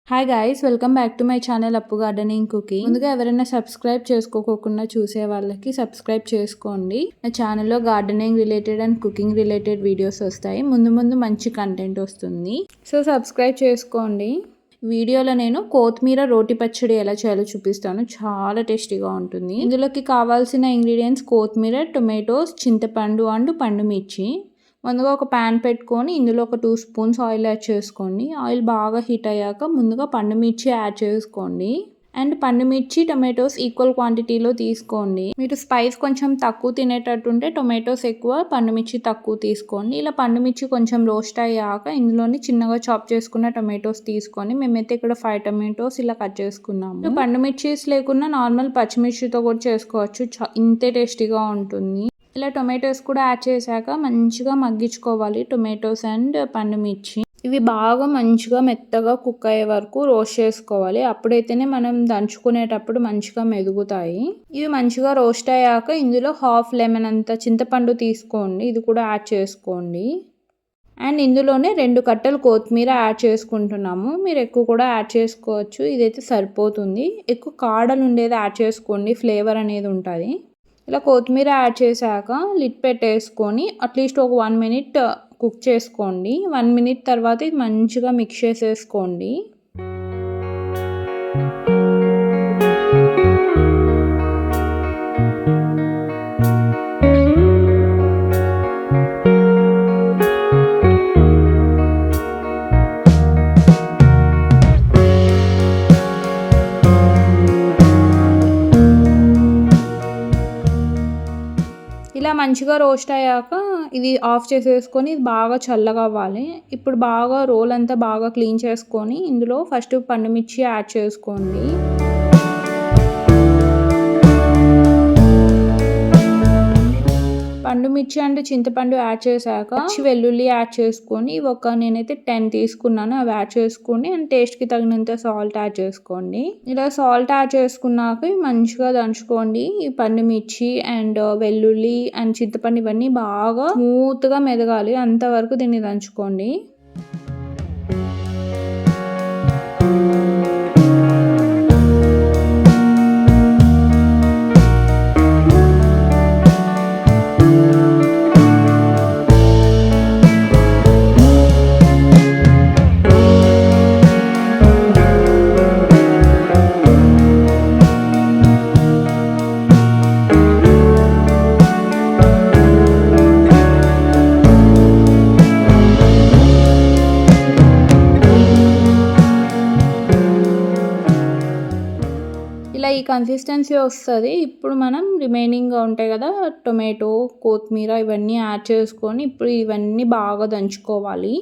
Hi guys, welcome back to my channel అప్పు gardening cooking. ముందుగా ఎవరైనా సబ్స్క్రైబ్ చేసుకోకుండా చూసే వాళ్ళకి సబ్స్క్రైబ్ చేసుకోండి. నా ఛానల్లో gardening related and cooking related videos వస్తాయి. ముందు మంచి కంటెంట్ వస్తుంది, సో సబ్స్క్రైబ్ చేసుకోండి. వీడియోలో నేను కొత్తిమీర రోటి పచ్చడి ఎలా చేయాలో చూపిస్తాను. చాలా టేస్టీగా ఉంటుంది. ఇందులోకి కావాల్సిన ఇంగ్రీడియంట్స్ కొత్తిమీర, టొమాటోస్, చింతపండు అండ్ పండు మిర్చి. ముందుగా ఒక ప్యాన్ పెట్టుకొని ఇందులో ఒక 2 స్పూన్స్ ఆయిల్ యాడ్ చేసుకోండి. ఆయిల్ బాగా హీట్ అయ్యాక ముందుగా పండు మిర్చి యాడ్ చేసుకోండి. అండ్ పండు మిర్చి, టొమాటోస్ ఈక్వల్ క్వాంటిటీలో తీసుకోండి. మీరు స్పైస్ కొంచెం తక్కువ తినేటట్టుంటే టొమాటోస్ ఎక్కువ, పండు మిర్చి తక్కువ తీసుకోండి. ఇలా పండు మిర్చి కొంచెం రోస్ట్ అయ్యాక ఇందులోని చిన్నగా చాప్ చేసుకున్న టొమాటోస్ తీసుకొని, మేమైతే ఇక్కడ 5 టొమాటోస్ ఇలా కట్ చేసుకున్నాము. పండు మిర్చీస్ లేకున్నా నార్మల్ పచ్చిమిర్చితో కూడా చేసుకోవచ్చు. ఇంతే టేస్టీగా ఉంటుంది. ఇలా టొమాటోస్ కూడా యాడ్ చేశాక మంచిగా మగ్గించుకోవాలి. టొమాటోస్ అండ్ పండు మిర్చి ఇవి బాగా మంచిగా మెత్తగా కుక్ అయ్యే వరకు రోస్ట్ చేసుకోవాలి. అప్పుడైతేనే మనం దంచుకునేటప్పుడు మంచిగా మెదుగుతాయి. ఇవి మంచిగా రోస్ట్ అయ్యాక ఇందులో హాఫ్ లెమన్ అంత చింతపండు తీసుకోండి, ఇది కూడా యాడ్ చేసుకోండి. అండ్ ఇందులోనే 2 కట్టలు కొత్తిమీర యాడ్ చేసుకుంటున్నాము. మీరు ఎక్కువ కూడా యాడ్ చేసుకోవచ్చు, ఇదైతే సరిపోతుంది. ఎక్కువ కాడలు ఉండేది యాడ్ చేసుకోండి, ఫ్లేవర్ అనేది ఉంటుంది. ఇలా కొత్తిమీర యాడ్ చేశాక లిడ్ పెట్టేసుకొని అట్లీస్ట్ ఒక 1 మినిట్ కుక్ చేసుకోండి. 1 మినిట్ తర్వాత ఇది మంచిగా మిక్స్ చేసేసుకోండి. ఇలా మంచిగా రోస్ట్ అయ్యాక ఇది ఆఫ్ చేసేసుకొని ఇది బాగా చల్లగా అవ్వాలి. ఇప్పుడు బాగా రోల్ అంతా బాగా క్లీన్ చేసుకొని ఇందులో ఫస్ట్ పండు మిర్చి యాడ్ చేసుకోండి. పండు మిర్చి అండ్ చింతపండు యాడ్ చేశాక వెల్లుల్లి యాడ్ చేసుకొని నేనైతే 10 తీసుకున్నాను, అవి యాడ్ చేసుకొని అండ్ టేస్ట్కి తగినంత సాల్ట్ యాడ్ చేసుకోండి. ఇలా సాల్ట్ యాడ్ చేసుకున్నాక మంచిగా దంచుకోండి. ఈ పండు మిర్చి అండ్ వెల్లుల్లి అండ్ చింతపండు ఇవన్నీ బాగా స్మూత్గా మెదగాలి, అంతవరకు దీన్ని దంచుకోండి. ఇలా ఈ కన్సిస్టెన్సీ వస్తుంది. ఇప్పుడు మనం రిమైనింగ్గా ఉంటాయి కదా టొమాటో, కొత్తిమీర ఇవన్నీ యాడ్ చేసుకొని ఇప్పుడు ఇవన్నీ బాగా దంచుకోవాలి.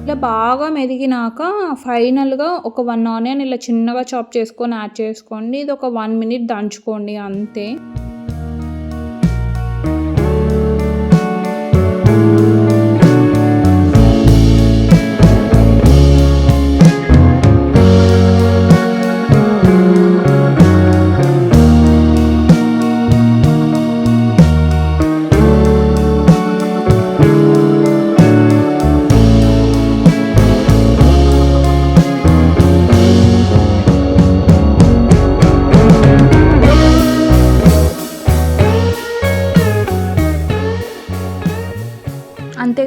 ఇలా బాగా మెదిగినాక ఫైనల్గా ఒక 1 ఆనియన్ ఇలా చిన్నగా చాప్ చేసుకొని యాడ్ చేసుకోండి. ఇది ఒక 1 మినిట్ దంచుకోండి అంతే.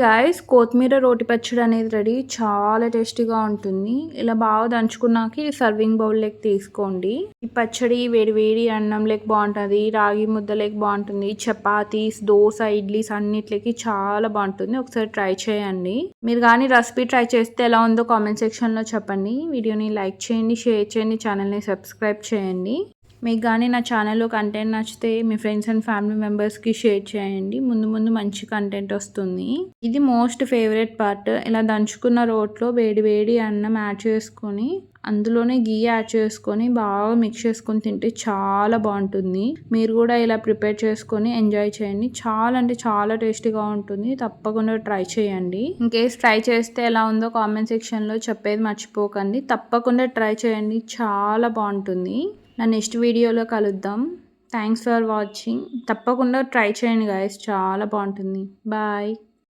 గాయ్స్ కొత్తిమీర రోటి పచ్చడి అనేది రెడీ. చాలా టేస్టీగా ఉంటుంది. ఇలా బాగా దంచుకున్నాక సర్వింగ్ బౌల్ లెక్క తీసుకోండి. ఈ పచ్చడి వేడి వేడి అన్నం లెక్క బాగుంటుంది, రాగి ముద్ద లెక్క బాగుంటుంది, చపాతీస్, దోశ, ఇడ్లీస్ అన్నిట్లకి చాలా బాగుంటుంది. ఒకసారి ట్రై చేయండి. మీరు కానీ రెసిపీ ట్రై చేస్తే ఎలా ఉందో కామెంట్ సెక్షన్లో చెప్పండి. వీడియోని లైక్ చేయండి, షేర్ చేయండి, ఛానల్ని సబ్స్క్రైబ్ చేయండి. మీకు కానీ నా ఛానల్లో కంటెంట్ నచ్చితే మీ ఫ్రెండ్స్ అండ్ ఫ్యామిలీ మెంబర్స్కి షేర్ చేయండి. ముందు ముందు మంచి కంటెంట్ వస్తుంది. ఇది మోస్ట్ ఫేవరెట్ పార్ట్. ఇలా దంచుకున్న రోట్లో వేడి వేడి అన్నం యాడ్ చేసుకొని అందులోనే గీ యాడ్ చేసుకొని బాగా మిక్స్ చేసుకొని తింటే చాలా బాగుంటుంది. మీరు కూడా ఇలా ప్రిపేర్ చేసుకొని ఎంజాయ్ చేయండి. చాలా అంటే చాలా టేస్టీగా ఉంటుంది. తప్పకుండా ట్రై చేయండి. ఇన్కేస్ ట్రై చేస్తే ఎలా ఉందో కామెంట్ సెక్షన్లో చెప్పేది మర్చిపోకండి. తప్పకుండా ట్రై చేయండి. చాలా బాగుంటుంది. నా నెక్స్ట్ వీడియోలో కలుద్దాం. Thanks for watching. తప్పకుండా ట్రై చేయండి గాయస్, చాలా బాగుంటుంది. బాయ్.